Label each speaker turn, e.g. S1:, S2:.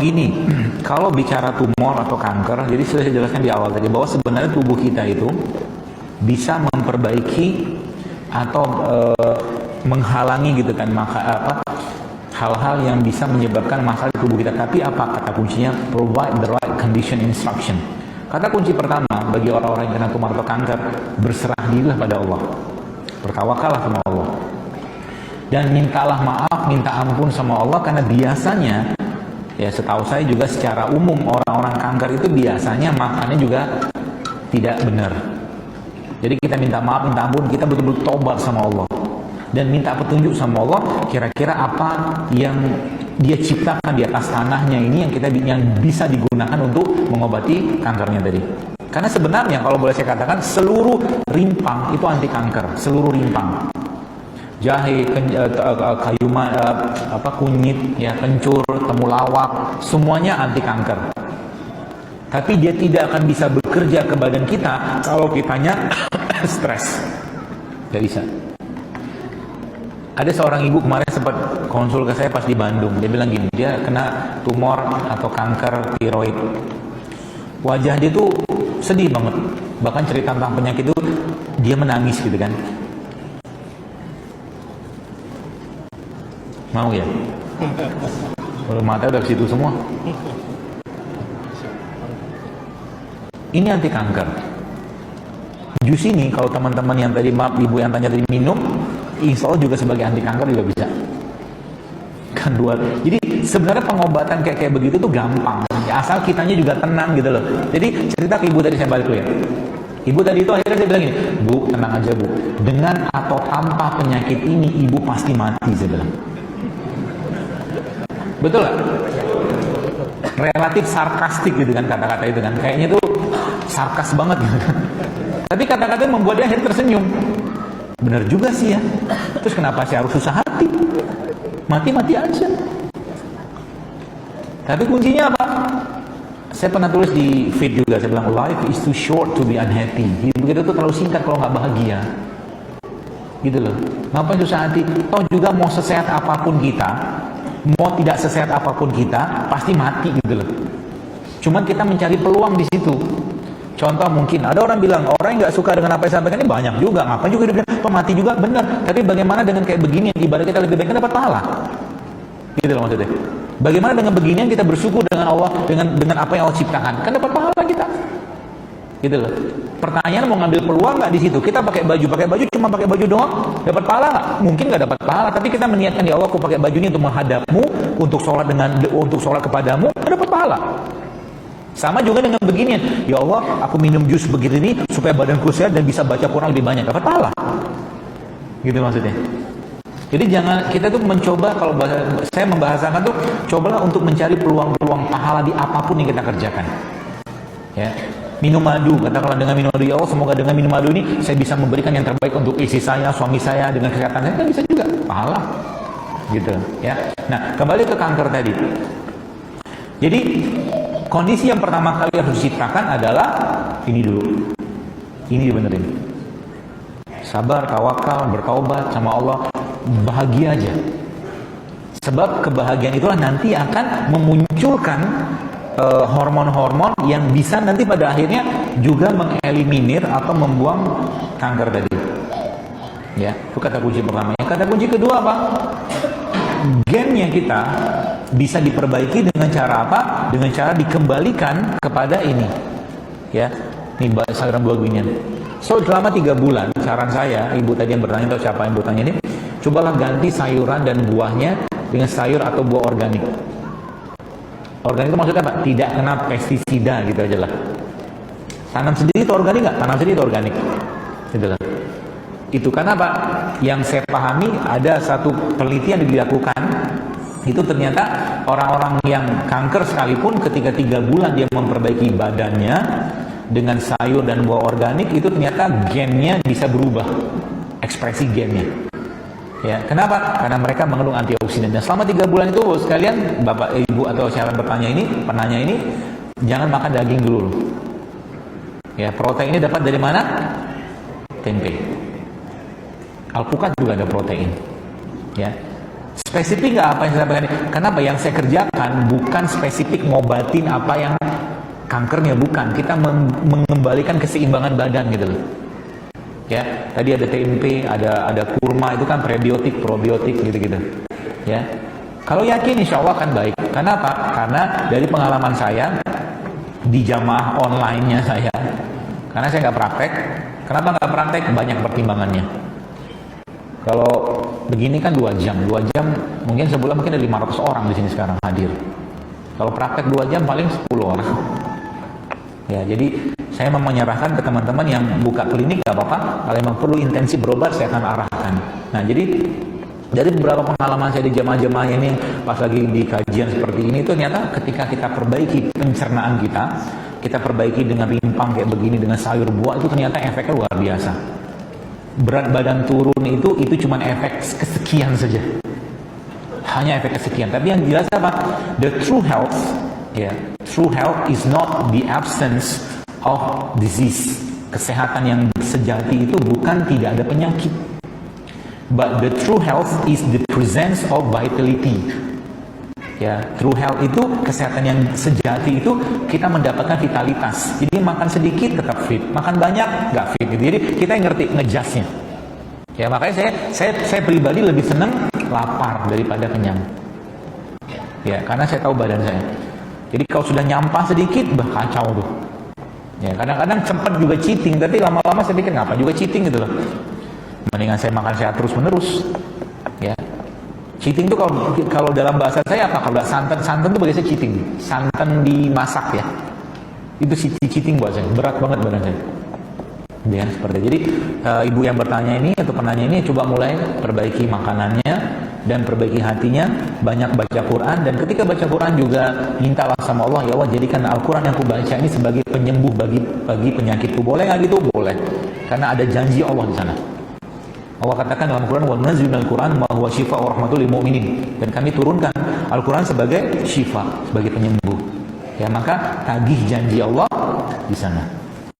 S1: Gini, kalau bicara tumor atau kanker, jadi sudah saya jelaskan di awal tadi bahwa sebenarnya tubuh kita itu bisa memperbaiki atau menghalangi gitu kan hal-hal yang bisa menyebabkan masalah di tubuh kita. Tapi apa kata kuncinya? Provide the right condition instruction. Kata kunci pertama bagi orang-orang yang kena tumor atau kanker, berserah dirilah pada Allah, bertawakallah sama Allah, dan mintalah maaf, minta ampun sama Allah. Karena biasanya, ya setahu saya juga secara umum orang-orang kanker itu biasanya makannya juga tidak benar. Jadi kita minta maaf, minta ampun, kita betul-betul tobat sama Allah dan minta petunjuk sama Allah, kira-kira apa yang Dia ciptakan di atas tanahnya ini yang bisa digunakan untuk mengobati kankernya tadi. Karena sebenarnya kalau boleh saya katakan, seluruh rimpang itu anti kanker, seluruh rimpang. Jahe, kunyit, ya, kencur, temulawak, semuanya anti kanker. Tapi dia tidak akan bisa bekerja ke badan kita kalau kitanya stres. Gak bisa. Ada seorang ibu kemarin sempat konsul ke saya pas di Bandung. Dia bilang gini, dia kena tumor atau kanker tiroid. Wajah dia tuh sedih banget. Bahkan cerita tentang penyakit itu dia menangis gitu kan. Mau ya? Kalau mata udah ke situ semua. Ini anti kanker. Jus ini kalau teman-teman yang tadi, maaf ibu yang tanya tadi, minum, insya Allah juga sebagai anti kanker juga bisa. Kan dua. Jadi sebenarnya pengobatan kayak begitu tuh gampang. Ya, asal kitanya juga tenang gitu loh. Jadi cerita ke ibu tadi, saya balik dulu ya. Ibu tadi itu akhirnya saya bilang gini, Bu, tenang aja Bu. Dengan atau tanpa penyakit ini, ibu pasti mati, saya bilang. Betul gak? Relatif sarkastik gitu kan kata-kata itu kan. Kayaknya tuh sarkas banget gitu kan. Tapi kata-kata membuat dia akhirnya tersenyum. Benar juga sih ya. Terus kenapa saya harus susah hati? Mati-mati aja. Tapi kuncinya apa? Saya pernah tulis di feed juga, saya bilang life is too short to be unhappy. Hidup kita tuh terlalu singkat kalau nggak bahagia. Gitu loh. Ngapain susah hati? Toh juga mau sesehat apapun kita, mau tidak sesehat apapun kita, pasti mati gitu loh. Cuman kita mencari peluang di situ. Contoh mungkin ada orang bilang, orang yang nggak suka dengan apa yang saya sampaikan ini banyak juga, ngapain juga dia bilang, mati juga, benar. Tapi bagaimana dengan kayak begini, yang ibadah kita lebih baik, kan dapat pahala. Gitu loh maksudnya. Bagaimana dengan beginian kita bersyukur dengan Allah, dengan apa yang Allah ciptakan, kan dapat pahala kita. Gitu loh. Pertanyaan mau ngambil peluang nggak di situ? Kita pakai baju cuma pakai baju doang, dapat pahala nggak? Mungkin nggak dapat pahala, tapi kita meniatkan, ya Allah, aku pakai baju ini untuk menghadapmu, untuk sholat kepadamu, dapat pahala. Sama juga dengan beginian, ya Allah, aku minum jus begini nih supaya badanku sehat dan bisa baca Quran lebih banyak, dapat pahala. Gitu maksudnya. Jadi jangan, kita tuh mencoba, kalau saya membahasakan tuh, cobalah untuk mencari peluang-peluang pahala di apapun yang kita kerjakan. Ya. Minum madu, katakanlah dengan minum madu, ya Allah, semoga dengan minum madu ini saya bisa memberikan yang terbaik untuk istri saya, suami saya, dengan kesehatan saya, kan bisa juga pahala. Gitu, ya. Nah, kembali ke kanker tadi. Jadi kondisi yang pertama kali harus diciptakan adalah ini dulu. Ini dibenerin. Sabar, tawakal, bertaubat sama Allah, bahagia aja. Sebab kebahagiaan itulah nanti akan memunculkan hormon-hormon yang bisa nanti pada akhirnya juga mengeliminir atau membuang kanker tadi. Ya, itu kata kunci pertama. Kata kunci kedua apa? Gennya kita bisa diperbaiki dengan cara apa? Dengan cara dikembalikan kepada ini. Ya, ini saluran buah beginian. So selama 3 bulan, saran saya, ibu tadi yang bertanya, atau siapa yang bertanya ini, cobalah ganti sayuran dan buahnya dengan sayur atau buah organik. Organik itu maksudnya apa? Tidak kena pestisida gitu aja lah. Tanam sendiri itu organik nggak? Tanam sendiri itu organik. Gitu lah. Itu karena apa? Yang saya pahami ada satu penelitian yang dilakukan. Itu ternyata orang-orang yang kanker sekalipun ketika 3 bulan dia memperbaiki badannya dengan sayur dan buah organik, itu ternyata gennya bisa berubah. Ekspresi gennya. Ya, kenapa? Karena mereka mengandung antioksidan. Dan selama 3 bulan itu sekalian, Bapak, Ibu atau siapa penanya ini, jangan makan daging dulu. Ya, protein ini dapat dari mana? Tempe. Alpukat juga ada protein. Ya. Spesifik nggak apa yang saya sampaikan? Kenapa yang saya kerjakan bukan spesifik ngobatin apa yang kankernya, bukan. Kita mengembalikan keseimbangan badan gitu loh. Ya, tadi ada tempe, ada kurma, itu kan prebiotik, probiotik gitu-gitu. Ya, kalau yakin insya Allah akan baik. Kenapa? Karena dari pengalaman saya di jamaah online-nya saya, karena saya nggak praktek. Kenapa nggak praktek? Banyak pertimbangannya. Kalau begini kan 2 jam mungkin sebulan mungkin ada 500 orang di sini sekarang hadir. Kalau praktek 2 jam paling 10 orang. Ya, jadi saya mau menyerahkan ke teman-teman yang buka klinik gak apa-apa. Kalau memang perlu intensif berobat saya akan arahkan. Nah, jadi dari beberapa pengalaman saya di jamaah-jamaah ini pas lagi di kajian seperti ini, itu ternyata ketika kita perbaiki pencernaan kita perbaiki dengan rimpang kayak begini, dengan sayur buah, itu ternyata efeknya luar biasa. Berat badan turun itu cuma efek kesekian saja, hanya efek kesekian. Tapi yang jelas apa? The true health, true health is not the absence of disease. Kesehatan yang sejati itu bukan tidak ada penyakit, but the true health is the presence of vitality. Ya, true health itu kesehatan yang sejati itu kita mendapatkan vitalitas. Jadi makan sedikit tetap fit, makan banyak nggak fit. Jadi kita yang ngerti ngejasnya. Ya, makanya saya pribadi lebih senang lapar daripada kenyang. Ya, karena saya tahu badan saya. Jadi kalau sudah nyampah sedikit, kacau tuh. Ya, kadang-kadang sempat juga cheating, tapi lama-lama saya pikir ngapa juga cheating gitu loh. Mendingan saya makan sehat terus-menerus. Ya. Cheating itu kalau dalam bahasa saya apa? Kalau santan itu bagi saya cheating. Santan dimasak ya. Itu cheating buat saya. Berat banget badan saya. Ya, seperti itu. Jadi ibu yang bertanya ini atau penanya ini coba mulai perbaiki makanannya dan perbaiki hatinya, banyak baca Quran, dan ketika baca Quran juga mintalah sama Allah, ya Allah jadikan Al-Quran yang aku baca ini sebagai penyembuh bagi penyakitku. Boleh nggak gitu? Boleh. Karena ada janji Allah di sana. Allah katakan dalam Quran, wa nunazzilu minal Quran ma huwa syifaa'un wa rahmatul lil mu'minin. Dan kami turunkan Al-Quran sebagai syifa, sebagai penyembuh. Ya, maka tagih janji Allah di sana.